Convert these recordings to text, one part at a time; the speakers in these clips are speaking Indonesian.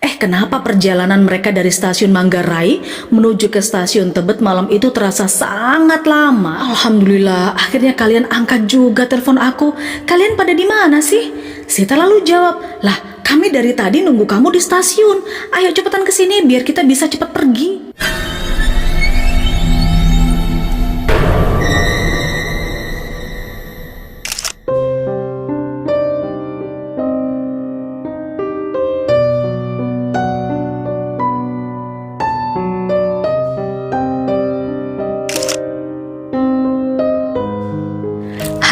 Kenapa perjalanan mereka dari stasiun Manggarai menuju ke stasiun Tebet malam itu terasa sangat lama? Alhamdulillah, akhirnya kalian angkat juga telepon aku. Kalian pada di mana sih? Sita lalu jawab, "Lah, kami dari tadi nunggu kamu di stasiun. Ayo cepetan kesini biar kita bisa cepat pergi."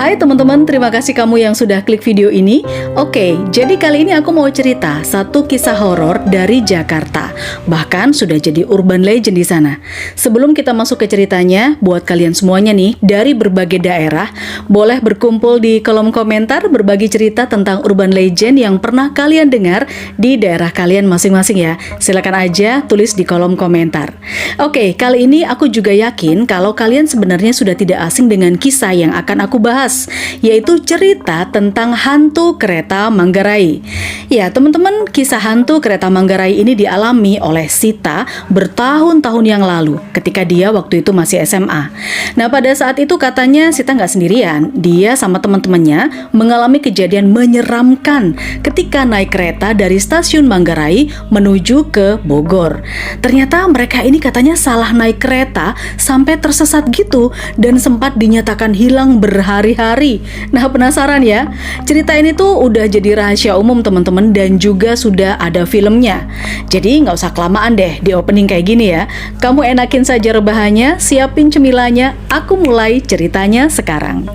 Hai teman-teman, terima kasih kamu yang sudah klik video ini. Oke, jadi kali ini aku mau cerita satu kisah horor dari Jakarta. Bahkan sudah jadi urban legend di sana. Sebelum kita masuk ke ceritanya, buat kalian semuanya nih dari berbagai daerah, boleh berkumpul di kolom komentar berbagi cerita tentang urban legend yang pernah kalian dengar di daerah kalian masing-masing ya. Silakan aja tulis di kolom komentar. Oke, kali ini aku juga yakin kalau kalian sebenarnya sudah tidak asing dengan kisah yang akan aku bahas, yaitu cerita tentang hantu kereta Manggarai. Ya teman-teman, kisah hantu kereta Manggarai ini dialami oleh Sita bertahun-tahun yang lalu ketika dia waktu itu masih SMA. Nah pada saat itu katanya Sita nggak sendirian, dia sama teman-temannya mengalami kejadian menyeramkan ketika naik kereta dari stasiun Manggarai menuju ke Bogor. Ternyata mereka ini katanya salah naik kereta sampai tersesat gitu dan sempat dinyatakan hilang berhari-hari. Nah penasaran ya? Cerita ini tuh udah jadi rahasia umum teman-teman dan juga sudah ada filmnya. Jadi nggak usah kelamaan deh di opening kayak gini ya. Kamu enakin saja rebahannya, siapin cemilannya, aku mulai ceritanya sekarang.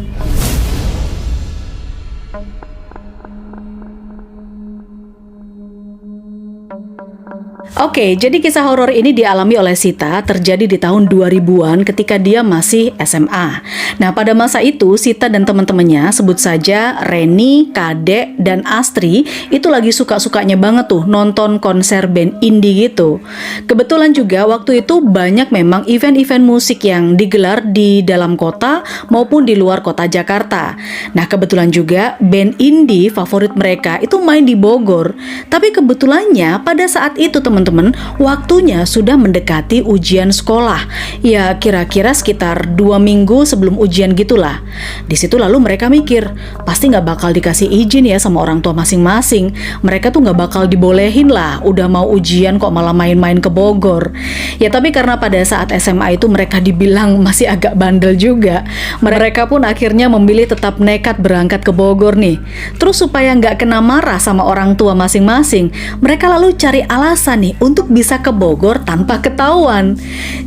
Oke, jadi kisah horor ini dialami oleh Sita terjadi di tahun 2000-an ketika dia masih SMA. Nah, pada masa itu Sita dan teman-temannya, sebut saja Reni, Kade, dan Astri, itu lagi suka-sukanya banget tuh nonton konser band indie gitu. Kebetulan juga waktu itu banyak memang event-event musik yang digelar di dalam kota maupun di luar kota Jakarta. Nah, kebetulan juga band indie favorit mereka itu main di Bogor. Tapi kebetulannya pada saat itu teman-teman, waktunya sudah mendekati ujian sekolah. Ya kira-kira sekitar 2 minggu sebelum ujian gitulah. Di situ lalu mereka mikir, pasti nggak bakal dikasih izin ya sama orang tua masing-masing. Mereka tuh nggak bakal dibolehin lah, udah mau ujian kok malah main-main ke Bogor. Ya tapi karena pada saat SMA itu mereka dibilang masih agak bandel juga, mereka pun akhirnya memilih tetap nekat berangkat ke Bogor nih. Terus supaya nggak kena marah sama orang tua masing-masing, mereka lalu cari alasan nih untuk bisa ke Bogor tanpa ketahuan.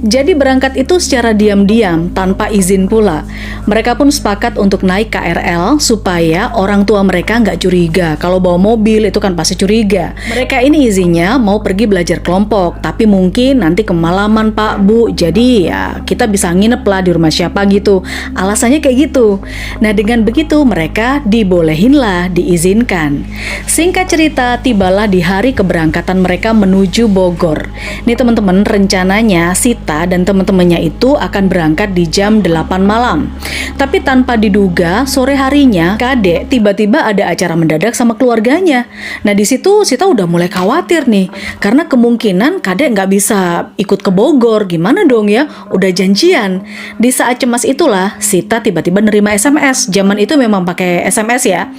Jadi berangkat itu secara diam-diam tanpa izin pula. Mereka pun sepakat untuk naik KRL supaya orang tua mereka nggak curiga. Kalau bawa mobil itu kan pasti curiga. Mereka ini izinnya mau pergi belajar kelompok, tapi mungkin nanti kemalaman Pak Bu, jadi ya kita bisa nginep lah di rumah siapa gitu. Alasannya kayak gitu. Nah dengan begitu mereka dibolehin lah, diizinkan. Singkat cerita, tibalah di hari keberangkatan mereka menuju Bogor. Nih teman-teman, rencananya Sita dan teman-temannya itu akan berangkat di jam 8 malam. Tapi tanpa diduga, sore harinya Kade tiba-tiba ada acara mendadak sama keluarganya. Nah di situ Sita udah mulai khawatir nih, karena kemungkinan Kade nggak bisa ikut ke Bogor. Gimana dong ya? Udah janjian. Di saat cemas itulah Sita tiba-tiba nerima SMS. Zaman itu memang pakai SMS ya.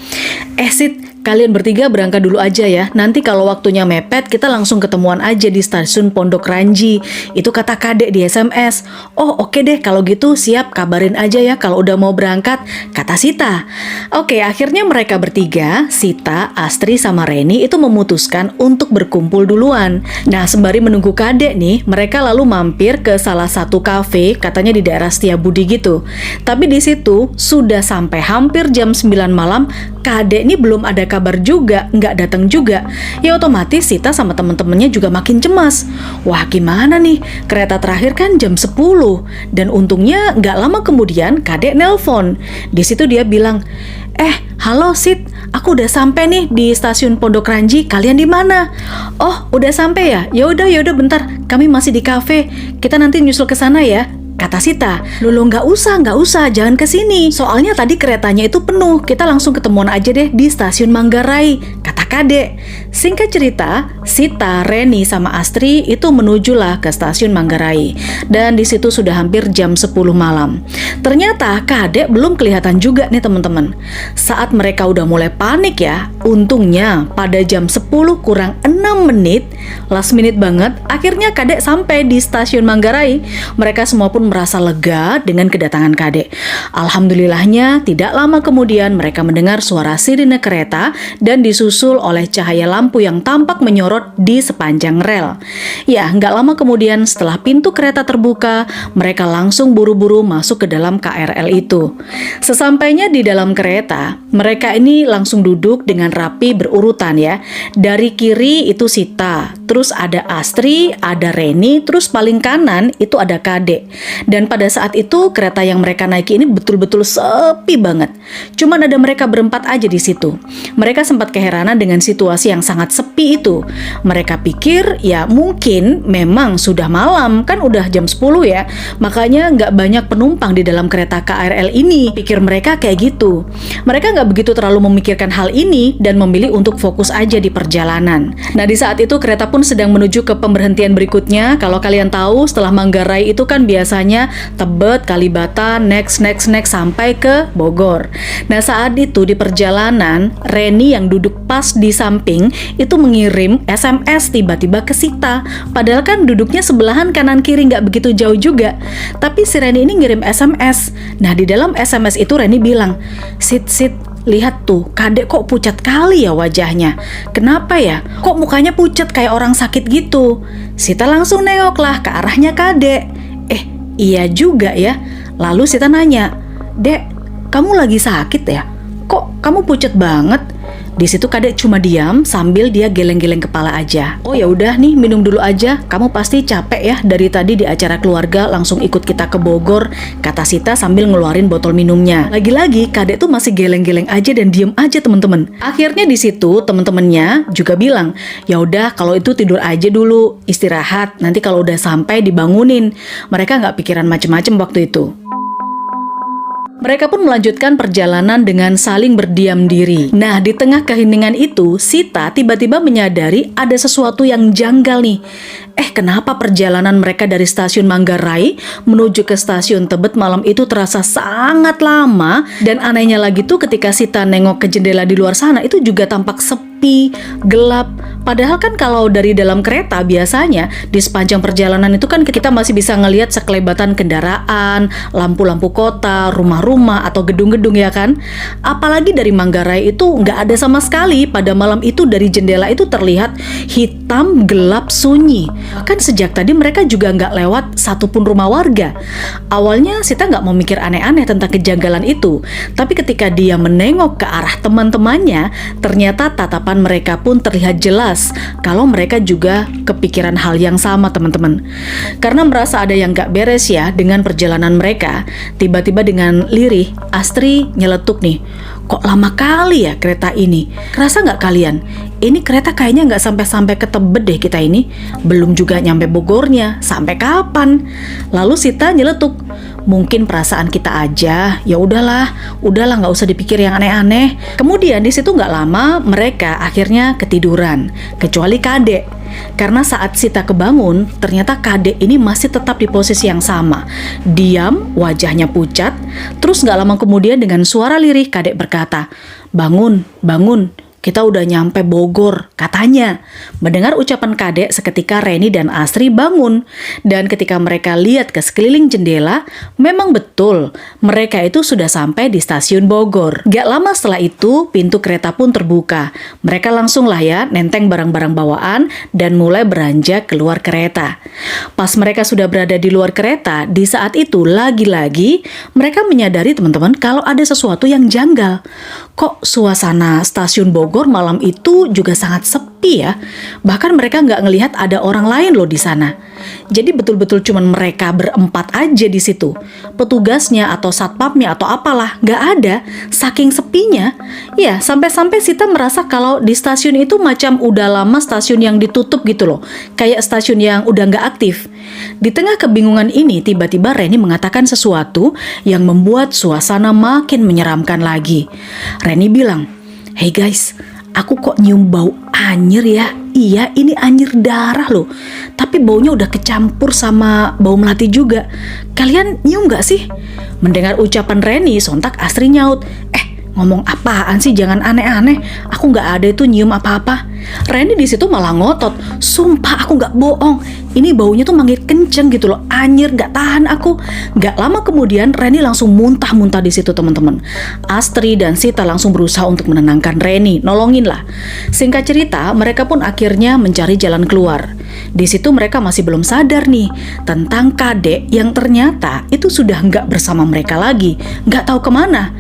Sit, kalian bertiga berangkat dulu aja ya. Nanti kalau waktunya mepet, kita langsung ketemuan aja di stasiun Pondok Ranji. Itu kata Kade di SMS. Oh oke deh, kalau gitu siap, kabarin aja ya kalau udah mau berangkat, kata Sita. Oke, akhirnya mereka bertiga, Sita, Astri, sama Reni itu memutuskan untuk berkumpul duluan. Nah sembari menunggu Kade nih, mereka lalu mampir ke salah satu kafe, katanya di daerah Setiabudi gitu. Tapi di situ sudah sampai hampir jam 9 malam, Kade ini belum ada kabar juga, nggak datang juga. Ya otomatis Sita sama temen-temennya juga makin cemas. Wah gimana nih, kereta terakhir kan jam 10. Dan untungnya nggak lama kemudian Kade nelpon. Di situ dia bilang, halo Sit, aku udah sampai nih di stasiun Pondok Ranji, kalian di mana? Oh udah sampai ya? Ya udah bentar, kami masih di kafe, kita nanti nyusul ke sana ya. Kata Sita. Loh nggak usah, jangan ke sini. Soalnya tadi keretanya itu penuh. Kita langsung ketemuan aja deh di stasiun Manggarai, kata Kade. Singkat cerita, Sita, Reni, sama Astri itu menujulah ke stasiun Manggarai. Dan di situ sudah hampir jam 10 malam. Ternyata Kade belum kelihatan juga nih teman-teman. Saat mereka udah mulai panik ya, untungnya pada jam 10 kurang 6 menit, last minute banget, akhirnya Kade sampai di stasiun Manggarai. Mereka semua pun merasa lega dengan kedatangan Kade. Alhamdulillahnya, tidak lama kemudian mereka mendengar suara sirine kereta dan disusul oleh cahaya lampu yang tampak menyorot di sepanjang rel. Ya, nggak lama kemudian setelah pintu kereta terbuka, mereka langsung buru-buru masuk ke dalam KRL itu. Sesampainya di dalam kereta, mereka ini langsung duduk dengan rapi berurutan ya. Dari kiri itu Sita, terus ada Astri, ada Reni, terus paling kanan itu ada Kade. Dan pada saat itu kereta yang mereka naiki ini betul-betul sepi banget. Cuman ada mereka berempat aja di situ. Mereka sempat keheranan dengan situasi yang sangat sepi itu. Mereka pikir ya mungkin memang sudah malam, kan udah jam 10 ya. Makanya nggak banyak penumpang di dalam kereta KRL ini. Pikir mereka kayak gitu. Mereka nggak begitu terlalu memikirkan hal ini dan memilih untuk fokus aja di perjalanan. Nah di saat itu kereta pun sedang menuju ke pemberhentian berikutnya. Kalau kalian tahu setelah Manggarai itu kan biasanya Tebet, Kalibata, next sampai ke Bogor. Nah saat itu di perjalanan, Reni yang duduk pas di samping itu mengirim SMS tiba-tiba ke Sita. Padahal kan duduknya sebelahan kanan kiri, nggak begitu jauh juga. Tapi si Reni ini ngirim SMS. Nah di dalam SMS itu Reni bilang, Sit, lihat tuh, Kade kok pucat kali ya wajahnya. Kenapa ya? Kok mukanya pucat kayak orang sakit gitu? Sita langsung nengoklah ke arahnya Kade. Iya juga ya. Lalu Sita nanya, Dek, kamu lagi sakit ya? Kok kamu pucat banget? Di situ Kade cuma diam sambil dia geleng-geleng kepala aja. Oh ya udah nih, minum dulu aja. Kamu pasti capek ya dari tadi di acara keluarga langsung ikut kita ke Bogor, kata Sita sambil ngeluarin botol minumnya. Lagi-lagi Kade tuh masih geleng-geleng aja dan diem aja teman-teman. Akhirnya di situ teman-temannya juga bilang, ya udah kalau itu tidur aja dulu, istirahat. Nanti kalau udah sampai dibangunin. Mereka nggak pikiran macem-macem waktu itu. Mereka pun melanjutkan perjalanan dengan saling berdiam diri. Nah, di tengah keheningan itu, Sita tiba-tiba menyadari ada sesuatu yang janggal nih. Kenapa perjalanan mereka dari stasiun Manggarai menuju ke stasiun Tebet malam itu terasa sangat lama, dan anehnya lagi tuh ketika Sita nengok ke jendela di luar sana itu juga tampak sepi, gelap. Padahal kan kalau dari dalam kereta biasanya di sepanjang perjalanan itu kan kita masih bisa ngelihat sekelebatan kendaraan, lampu-lampu kota, rumah-rumah atau gedung-gedung ya kan. Apalagi dari Manggarai itu nggak ada sama sekali. Pada malam itu dari jendela itu terlihat hitam, gelap, sunyi. Kan sejak tadi mereka juga nggak lewat satupun rumah warga. Awalnya Sita nggak mau mikir aneh-aneh tentang kejanggalan itu. Tapi ketika dia menengok ke arah teman-temannya, ternyata tatapan mereka pun terlihat jelas kalau mereka juga kepikiran hal yang sama teman-teman. Karena merasa ada yang nggak beres ya dengan perjalanan mereka, tiba-tiba dengan lirih Astri nyeletuk nih, kok lama kali ya kereta ini? Kerasa nggak kalian? Ini kereta kayaknya nggak sampai-sampai ke Tebet deh kita ini. Belum juga nyampe Bogornya. Sampai kapan? Lalu Sita nyeletuk, mungkin perasaan kita aja. Ya udahlah nggak usah dipikir yang aneh-aneh. Kemudian di situ nggak lama mereka akhirnya ketiduran, kecuali Kade. Karena saat Sita kebangun, ternyata Kade ini masih tetap di posisi yang sama. Diam, wajahnya pucat. Terus nggak lama kemudian dengan suara lirih Kade berkata, bangun. Kita udah nyampe Bogor, katanya. Mendengar ucapan Kade, seketika Reni dan Astri bangun. Dan ketika mereka lihat ke sekeliling jendela, memang betul, mereka itu sudah sampai di stasiun Bogor. Gak lama setelah itu, pintu kereta pun terbuka. Mereka langsung lah ya, nenteng barang-barang bawaan, dan mulai beranjak keluar kereta. Pas mereka sudah berada di luar kereta, di saat itu lagi-lagi, mereka menyadari teman-teman kalau ada sesuatu yang janggal. Kok suasana stasiun Bogor malam itu juga sangat sepi ya? Bahkan mereka nggak ngelihat ada orang lain loh di sana. Jadi betul-betul cuman mereka berempat aja di situ. Petugasnya atau satpamnya atau apalah nggak ada, saking sepinya. Ya, sampai-sampai Sita merasa kalau di stasiun itu macam udah lama stasiun yang ditutup gitu loh. Kayak stasiun yang udah nggak aktif. Di tengah kebingungan ini, tiba-tiba Reni mengatakan sesuatu yang membuat suasana makin menyeramkan lagi. Reni bilang, "Hey guys, aku kok nyium bau anyir ya? Iya, ini anyir darah loh. Tapi baunya udah kecampur sama bau melati juga. Kalian nyium gak sih?" Mendengar ucapan Reni, sontak Astri nyaut, ngomong apaan sih? Jangan aneh-aneh. Aku nggak ada itu nyium apa-apa. Reni di situ malah ngotot. Sumpah aku nggak bohong. Ini baunya tuh manggil kenceng gitu loh. Anyir, nggak tahan aku. Nggak lama kemudian Reni langsung muntah-muntah di situ teman-teman. Astri dan Sita langsung berusaha untuk menenangkan Reni, nolongin lah. Singkat cerita, mereka pun akhirnya mencari jalan keluar. Di situ mereka masih belum sadar nih tentang Kadek yang ternyata itu sudah nggak bersama mereka lagi. Nggak tahu kemana.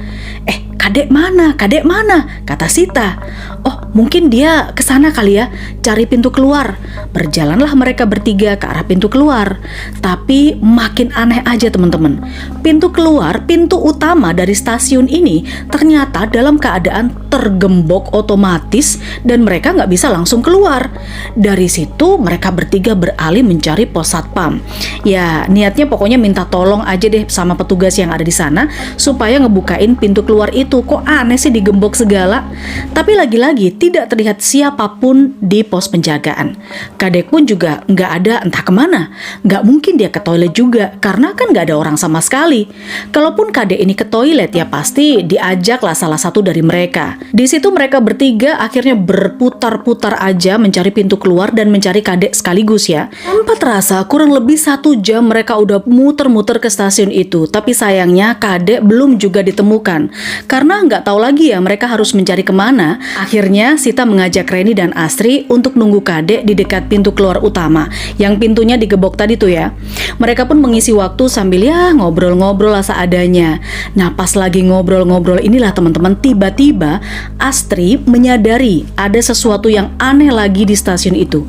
Kadek mana? Kadek mana? Kata Sita. Oh, mungkin dia kesana kali ya, cari pintu keluar. Berjalanlah mereka bertiga ke arah pintu keluar. Tapi makin aneh aja teman-teman. Pintu keluar, pintu utama dari stasiun ini ternyata dalam keadaan tergembok otomatis dan mereka nggak bisa langsung keluar. Dari situ mereka bertiga beralih mencari pos satpam. Ya, niatnya pokoknya minta tolong aja deh sama petugas yang ada di sana supaya ngebukain pintu keluar itu. Kok aneh sih digembok segala. Tapi lagi-lagi tidak terlihat siapapun di pos penjagaan. Kadek pun juga nggak ada, entah kemana. Nggak mungkin dia ke toilet juga karena kan nggak ada orang sama sekali. Kalaupun Kadek ini ke toilet ya pasti diajaklah salah satu dari mereka. Di situ mereka bertiga akhirnya berputar-putar aja mencari pintu keluar dan mencari Kadek sekaligus ya. Tanpa terasa kurang lebih 1 jam mereka udah muter-muter ke stasiun itu. Tapi sayangnya Kadek belum juga ditemukan. Karena nggak tahu lagi ya mereka harus mencari kemana. Akhirnya Sita mengajak Reni dan Astri untuk nunggu Kadek di dekat pintu keluar utama yang pintunya digebok tadi tuh ya. Mereka pun mengisi waktu sambil ya ngobrol-ngobrol lah seadanya. Nah pas lagi ngobrol-ngobrol inilah teman-teman tiba-tiba Astri menyadari ada sesuatu yang aneh lagi di stasiun itu.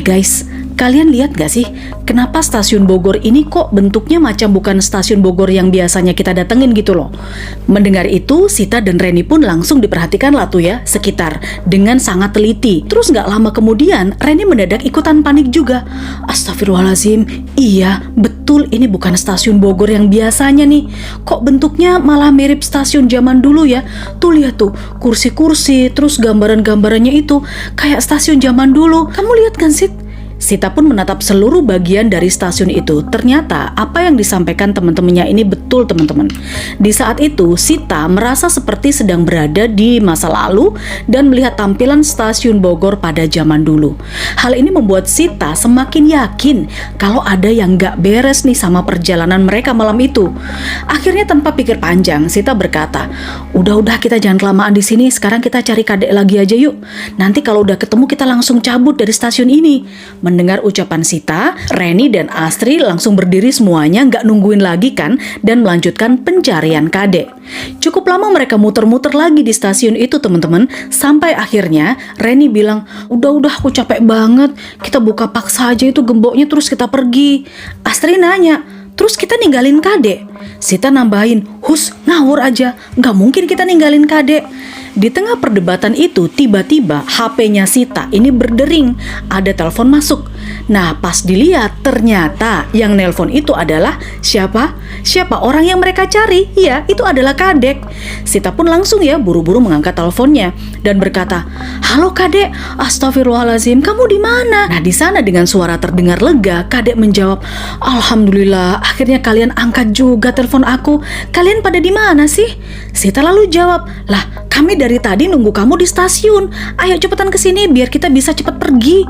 Guys, kalian lihat gak sih kenapa stasiun Bogor ini kok bentuknya macam bukan stasiun Bogor yang biasanya kita datengin gitu loh. Mendengar itu Sita dan Reni pun langsung diperhatikan lah tuh ya sekitar dengan sangat teliti. Terus gak lama kemudian Reni mendadak ikutan panik juga. Astagfirullahaladzim, iya betul ini bukan stasiun Bogor yang biasanya nih. Kok bentuknya malah mirip stasiun zaman dulu ya. Tuh lihat tuh kursi-kursi terus gambaran-gambarannya itu kayak stasiun zaman dulu. Kamu lihat kan Sit? Sita pun menatap seluruh bagian dari stasiun itu. Ternyata apa yang disampaikan teman-temannya ini betul teman-teman. Di saat itu Sita merasa seperti sedang berada di masa lalu dan melihat tampilan stasiun Bogor pada zaman dulu. Hal ini membuat Sita semakin yakin kalau ada yang gak beres nih sama perjalanan mereka malam itu. Akhirnya tanpa pikir panjang Sita berkata, udah kita jangan kelamaan di sini. Sekarang kita cari Kadek lagi aja yuk. Nanti kalau udah ketemu kita langsung cabut dari stasiun ini. Mendengar ucapan Sita, Reni dan Astri langsung berdiri semuanya nggak nungguin lagi kan dan melanjutkan pencarian Kadek. Cukup lama mereka muter-muter lagi di stasiun itu teman-teman, sampai akhirnya Reni bilang, udah aku capek banget, kita buka paksa aja itu gemboknya terus kita pergi. Astri nanya, terus kita ninggalin Kadek? Sita nambahin, hus ngawur aja, nggak mungkin kita ninggalin Kadek. Di tengah perdebatan itu tiba-tiba HP-nya Sita ini berdering, ada telepon masuk. Nah pas dilihat ternyata yang nelpon itu adalah siapa orang yang mereka cari. Ya itu adalah Kadek. Sita pun langsung ya buru-buru mengangkat teleponnya dan berkata, halo Kadek, astagfirullahaladzim, kamu di mana? Nah di sana dengan suara terdengar lega Kadek menjawab, alhamdulillah akhirnya kalian angkat juga telepon aku. Kalian pada di mana sih? Sita lalu jawab, lah kami dari tadi nunggu kamu di stasiun. Ayo cepetan kesini biar kita bisa cepat pergi.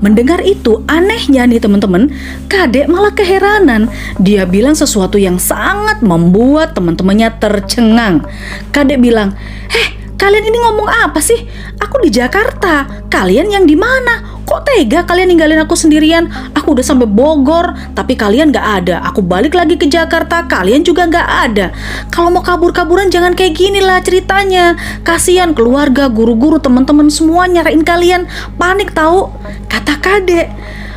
Mendengar itu anehnya nih teman-teman, Kadek malah keheranan. Dia bilang sesuatu yang sangat membuat teman-temannya tercengang. Kadek bilang, kalian ini ngomong apa sih? Aku di Jakarta. Kalian yang di mana? Kok tega kalian ninggalin aku sendirian? Aku udah sampai Bogor, tapi kalian gak ada. Aku balik lagi ke Jakarta, kalian juga gak ada. Kalau mau kabur-kaburan jangan kayak gini lah ceritanya. Kasian keluarga, guru-guru, teman-teman semua nyariin kalian. Panik tahu? Kata Kadek.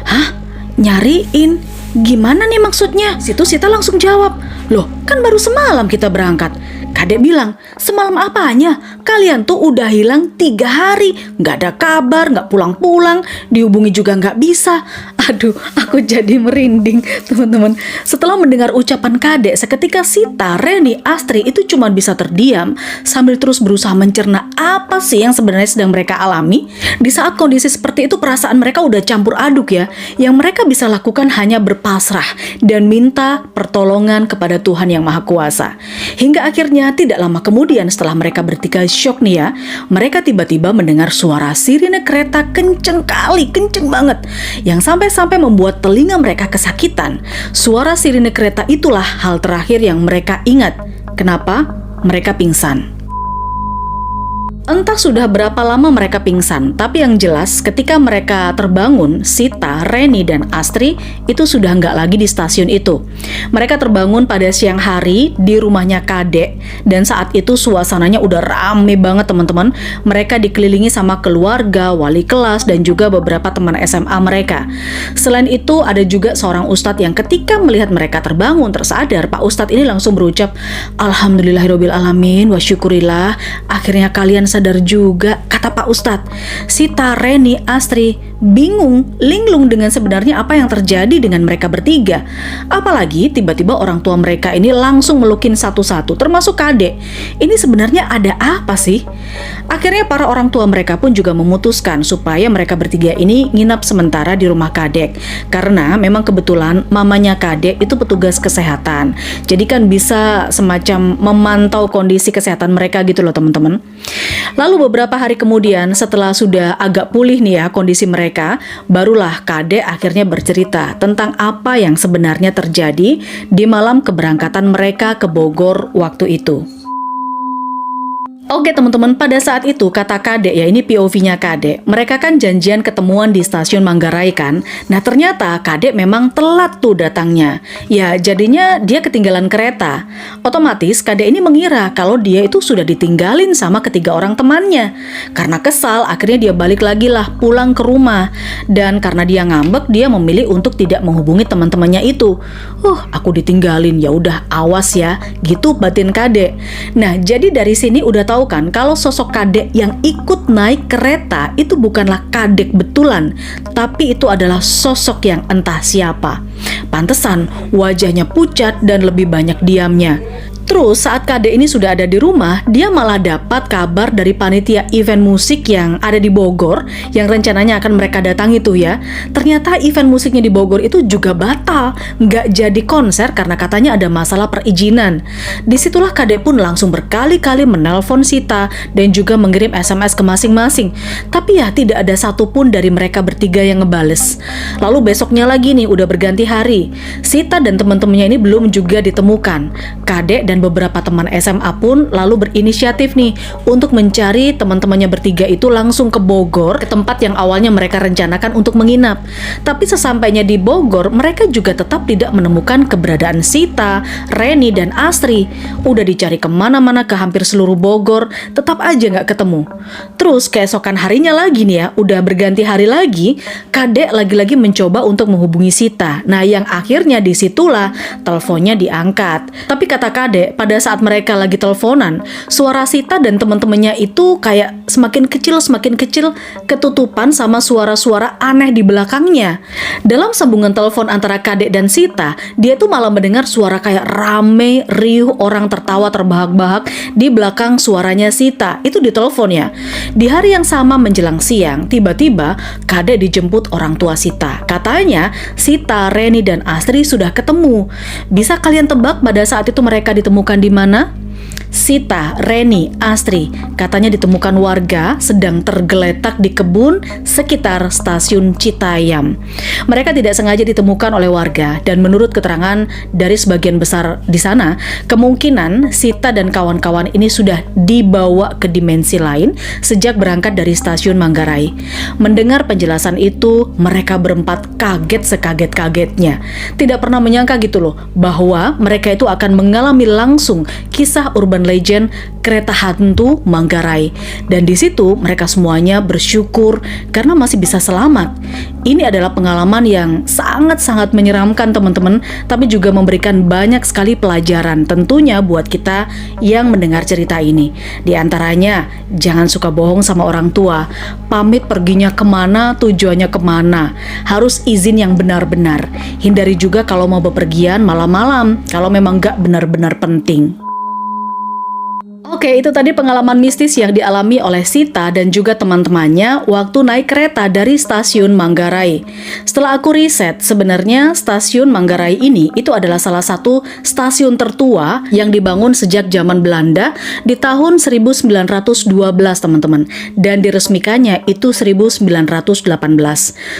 Hah? Nyariin? Gimana nih maksudnya? Situ Sita langsung jawab, loh kan baru semalam kita berangkat. Kadek bilang, semalam apanya? Kalian tuh udah hilang 3 hari, nggak ada kabar, nggak pulang-pulang, dihubungi juga nggak bisa. Aduh, aku jadi merinding, teman-teman. Setelah mendengar ucapan Kadek, seketika Sita, Reni, Astri itu cuma bisa terdiam sambil terus berusaha mencerna apa sih yang sebenarnya sedang mereka alami. Di saat kondisi seperti itu, perasaan mereka udah campur aduk ya. Yang mereka bisa lakukan hanya berpasrah dan minta pertolongan kepada Tuhan Yang Maha Kuasa. Hingga akhirnya tidak lama kemudian setelah mereka bertiga syok nih ya, mereka tiba-tiba mendengar suara sirine kereta kenceng kali, kenceng banget, yang sampai membuat telinga mereka kesakitan. Suara sirine kereta itulah hal terakhir yang mereka ingat. Kenapa? Mereka pingsan. Entah sudah berapa lama mereka pingsan, tapi yang jelas ketika mereka terbangun, Sita, Reni, dan Astri itu sudah nggak lagi di stasiun itu. Mereka terbangun pada siang hari di rumahnya Kadek, dan saat itu suasananya udah rame banget teman-teman. Mereka dikelilingi sama keluarga, wali kelas, dan juga beberapa teman SMA mereka. Selain itu ada juga seorang ustadz yang ketika melihat mereka terbangun tersadar, Pak Ustadz ini langsung berucap, Alhamdulillahirobbil alamin wa syukurillah, akhirnya kalian sadar juga, kata Pak Ustadz. Sita, Reni, Astri bingung, linglung dengan sebenarnya apa yang terjadi dengan mereka bertiga. Apalagi tiba-tiba orang tua mereka ini langsung melukin satu-satu, termasuk Kadek. Ini sebenarnya ada apa sih? Akhirnya para orang tua mereka pun juga memutuskan supaya mereka bertiga ini nginap sementara di rumah Kadek. Karena memang kebetulan mamanya Kadek itu petugas kesehatan. Jadi kan bisa semacam memantau kondisi kesehatan mereka gitu loh teman-teman. Lalu beberapa hari kemudian setelah sudah agak pulih nih ya kondisi mereka, barulah Kadek akhirnya bercerita tentang apa yang sebenarnya terjadi di malam keberangkatan mereka ke Bogor waktu itu. Oke teman-teman, pada saat itu kata Kadek ya, ini POV-nya Kadek. Mereka kan janjian ketemuan di stasiun Manggarai kan. Nah ternyata Kadek memang telat tuh datangnya. Ya jadinya dia ketinggalan kereta. Otomatis Kadek ini mengira kalau dia itu sudah ditinggalin sama ketiga orang temannya. Karena kesal akhirnya dia balik lagi lah pulang ke rumah. Dan karena dia ngambek, dia memilih untuk tidak menghubungi teman-temannya itu. Aku ditinggalin, ya udah awas ya, gitu batin Kadek. Nah jadi dari sini udah tahu kan kalau sosok Kadek yang ikut naik kereta itu bukanlah Kadek betulan, tapi itu adalah sosok yang entah siapa. Pantesan wajahnya pucat dan lebih banyak diamnya. Terus saat Kadek ini sudah ada di rumah, dia malah dapat kabar dari panitia event musik yang ada di Bogor yang rencananya akan mereka datangi tuh ya. Ternyata event musiknya di Bogor itu juga batal, nggak jadi konser karena katanya ada masalah perizinan. Disitulah Kadek pun langsung berkali-kali menelpon Sita dan juga mengirim SMS ke masing-masing. Tapi ya tidak ada satupun dari mereka bertiga yang ngebales. Lalu besoknya lagi nih udah berganti hari, Sita dan teman-temannya ini belum juga ditemukan. Kadek dan beberapa teman SMA pun lalu berinisiatif nih untuk mencari teman-temannya bertiga itu langsung ke Bogor, ke tempat yang awalnya mereka rencanakan untuk menginap. Tapi sesampainya di Bogor, mereka juga tetap tidak menemukan keberadaan Sita, Reni, dan Astri. Udah dicari kemana-mana ke hampir seluruh Bogor, tetap aja nggak ketemu. Terus keesokan harinya lagi nih ya, udah berganti hari lagi, Kadek lagi-lagi mencoba untuk menghubungi Sita. Nah yang akhirnya disitulah teleponnya diangkat. Tapi kata Kadek, pada saat mereka lagi teleponan, suara Sita dan teman-temannya itu kayak semakin kecil, ketutupan sama suara-suara aneh di belakangnya. Dalam sambungan telepon antara Kadek dan Sita, dia tuh malah mendengar suara kayak rame, riuh, orang tertawa terbahak-bahak di belakang suaranya Sita. Itu di teleponnya. Di hari yang sama menjelang siang, tiba-tiba Kadek dijemput orang tua Sita. Katanya, Sita, Reni, dan Astri sudah ketemu. Bisa kalian tebak pada saat itu mereka ditemukan di mana? Sita, Reni, Astri katanya ditemukan warga sedang tergeletak di kebun sekitar stasiun Citayam. Mereka tidak sengaja ditemukan oleh warga dan menurut keterangan dari sebagian besar di sana, kemungkinan Sita dan kawan-kawan ini sudah dibawa ke dimensi lain sejak berangkat dari stasiun Manggarai. Mendengar penjelasan itu, mereka berempat kaget sekaget-kagetnya. Tidak pernah menyangka gitu loh, bahwa mereka itu akan mengalami langsung kisah urban dengan legend kereta hantu Manggarai. Dan di situ mereka semuanya bersyukur karena masih bisa selamat. Ini adalah pengalaman yang sangat-sangat menyeramkan teman-teman, tapi juga memberikan banyak sekali pelajaran tentunya buat kita yang mendengar cerita ini. Di antaranya, jangan suka bohong sama orang tua. Pamit perginya kemana, tujuannya kemana. Harus izin yang benar-benar. Hindari juga kalau mau bepergian malam-malam, kalau memang gak benar-benar penting. Oke, itu tadi pengalaman mistis yang dialami oleh Sita dan juga teman-temannya waktu naik kereta dari stasiun Manggarai. Setelah aku riset, sebenarnya stasiun Manggarai ini itu adalah salah satu stasiun tertua yang dibangun sejak zaman Belanda di tahun 1912, teman-teman. Dan diresmikannya itu 1918.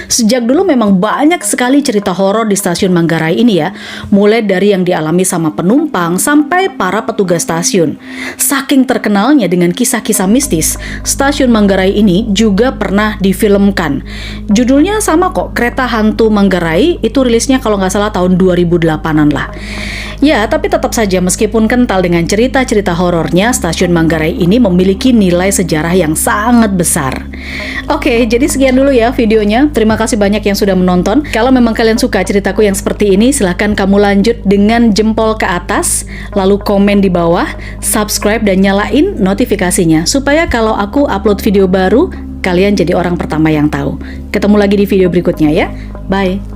Sejak dulu memang banyak sekali cerita horor di stasiun Manggarai ini ya, mulai dari yang dialami sama penumpang sampai para petugas stasiun. Saking terkenalnya dengan kisah-kisah mistis, stasiun Manggarai ini juga pernah difilmkan. Judulnya sama kok, Kereta Hantu Manggarai, itu rilisnya kalau nggak salah tahun 2008-an lah. Ya, tapi tetap saja meskipun kental dengan cerita-cerita horornya, stasiun Manggarai ini memiliki nilai sejarah yang sangat besar. Oke, jadi sekian dulu ya videonya. Terima kasih banyak yang sudah menonton. Kalau memang kalian suka ceritaku yang seperti ini, silahkan kamu lanjut dengan jempol ke atas, lalu komen di bawah, subscribe dan nyalain notifikasinya supaya kalau aku upload video baru, kalian jadi orang pertama yang tahu. Ketemu lagi di video berikutnya ya. Bye.